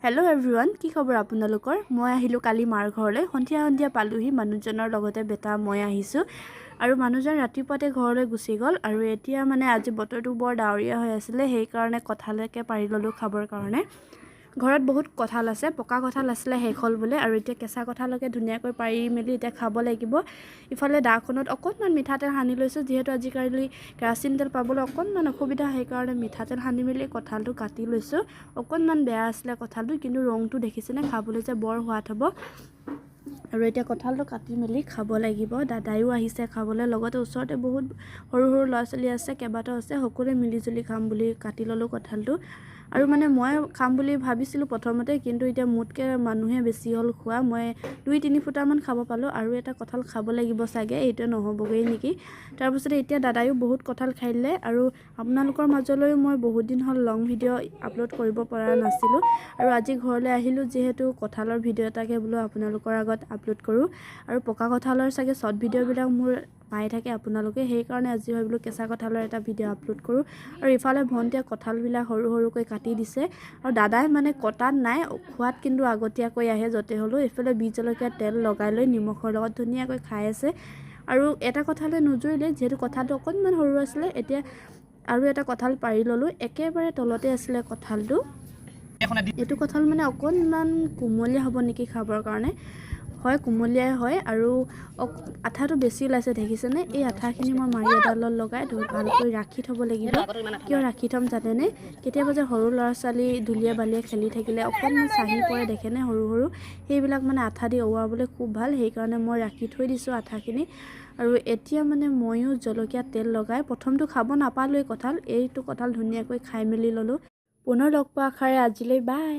Hello' everyone, কি খবৰ আপোনালোকৰ? মই আহিলোঁ কালি মাৰ ঘৰলৈ। সন্ধিয়া পালোহি। মানুহজনৰ লগতে বেটা মই আহিছোঁ আৰু মানুহজন ৰাতিপুৱাতে ঘৰলৈ গুচি গ'ল। আৰু এতিয়া মানে আজি বতৰটো বৰ ডাৱৰীয়া হৈ আছিলে, সেইকাৰণে কঁঠালকে পাৰি ল'লোঁ খাবৰ কাৰণে। ঘৰত বহুত কঁঠাল আছে, পকা কঁঠাল আছিলে শেষ হ'ল বোলে, আৰু এতিয়া কেঁচা কঁঠালকে ধুনীয়াকৈ পাৰি মেলি এতিয়া খাব লাগিব। ইফালে দাখনত অকণমান মিঠাতেল সানি লৈছোঁ, যিহেতু আজিকালি কেৰাচিন তেল পাবলৈ অকণমান অসুবিধা, সেইকাৰণে মিঠাতেল সানি মেলি কঁঠালটো কাটি লৈছোঁ। অকণমান বেয়া আছিলে কঁঠালটো, কিন্তু ৰংটো দেখিছেনে, খাবলৈ যে বৰ সোৱাদ হ'ব। আৰু এতিয়া কঁঠালটো কাটি মেলি খাব লাগিব। দাদায়ো আহিছে খাবলৈ, লগতে ওচৰতে বহুত সৰু সৰু ল'ৰা ছোৱালী আছে, কেইবাটাও আছে, সকলোৱে মিলিজুলি খাম বুলি কাটি ল'লোঁ কঁঠালটো। আৰু মানে মই খাম বুলি ভাবিছিলোঁ প্ৰথমতে, কিন্তু এতিয়া মোতকৈ মানুহে বেছি হ'ল খোৱা। মই 2-3 ফুটামান খাব পালোঁ, আৰু এটা কঁঠাল খাব লাগিব চাগে, এইটোৱে নহ'বগৈ নেকি। তাৰপিছতে এতিয়া দাদায়ো বহুত কঁঠাল খাই দিলে। আৰু আপোনালোকৰ মাজলৈও মই বহুত দিন হ'ল লং ভিডিঅ' আপলোড কৰিব পৰা নাছিলোঁ, আৰু আজি ঘৰলৈ আহিলোঁ যিহেতু কঁঠালৰ ভিডিঅ' এটাকে বোলো আপোনালোকৰ আগত আপলোড কৰোঁ। আৰু পকা কঁঠালৰ চাগে শ্বৰ্ট ভিডিঅ'বিলাক মোৰ পাই থাকে আপোনালোকে, সেইকাৰণে আজি ভাবিলোঁ কেঁচা কঁঠালৰ এটা ভিডিঅ' আপলোড কৰোঁ। আৰু ইফালে ভণ্টিয়ে কঁঠালবিলাক সৰু সৰুকৈ কাটি দিছে, আৰু দাদাই মানে কটাত নাই, খোৱাত কিন্তু আগতীয়াকৈ আহে য'তে হ'লেও। এইফালে বি জলকীয়া তেল লগাই লৈ নিমখৰ লগত ধুনীয়াকৈ খাই আছে। আৰু এটা কঁঠালে নুজুৰিলে, যিহেতু কঁঠালটো অকণমান সৰু আছিলে। এতিয়া আৰু এটা কঁঠাল পাৰি ল'লোঁ, একেবাৰে তলতে আছিলে কঁঠালটো। এইটো কঁঠাল মানে অকণমান কোমলীয়া হ'ব নেকি খাবৰ কাৰণে, হয় কোমলীয়াই হয়, আৰু আঠাটো বেছি ওলাইছে দেখিছেনে। এই আঠাখিনি মই মাৰি এডালত লগাই ভালকৈ ৰাখি থ'ব লাগিব। কিয় ৰাখি থ'ম জানেনে? কেতিয়াবা যে সৰু ল'ৰা ছোৱালী ধূলিয়ে বালিয়ে খেলি থাকিলে অকণমান চাহি পৰে দেখেনে সৰু সৰু, সেইবিলাক মানে আঠা দি অওৱাবলৈ খুব ভাল, সেইকাৰণে মই ৰাখি থৈ দিছোঁ আঠাখিনি। আৰু এতিয়া মানে ময়ো জলকীয়া তেল লগাই, প্ৰথমটো খাব নাপালোঁৱেই কঁঠাল, এইটো কঁঠাল ধুনীয়াকৈ খাই মেলি ল'লোঁ। পুনৰ লগ পোৱা আশাৰে আজিলৈ বাই।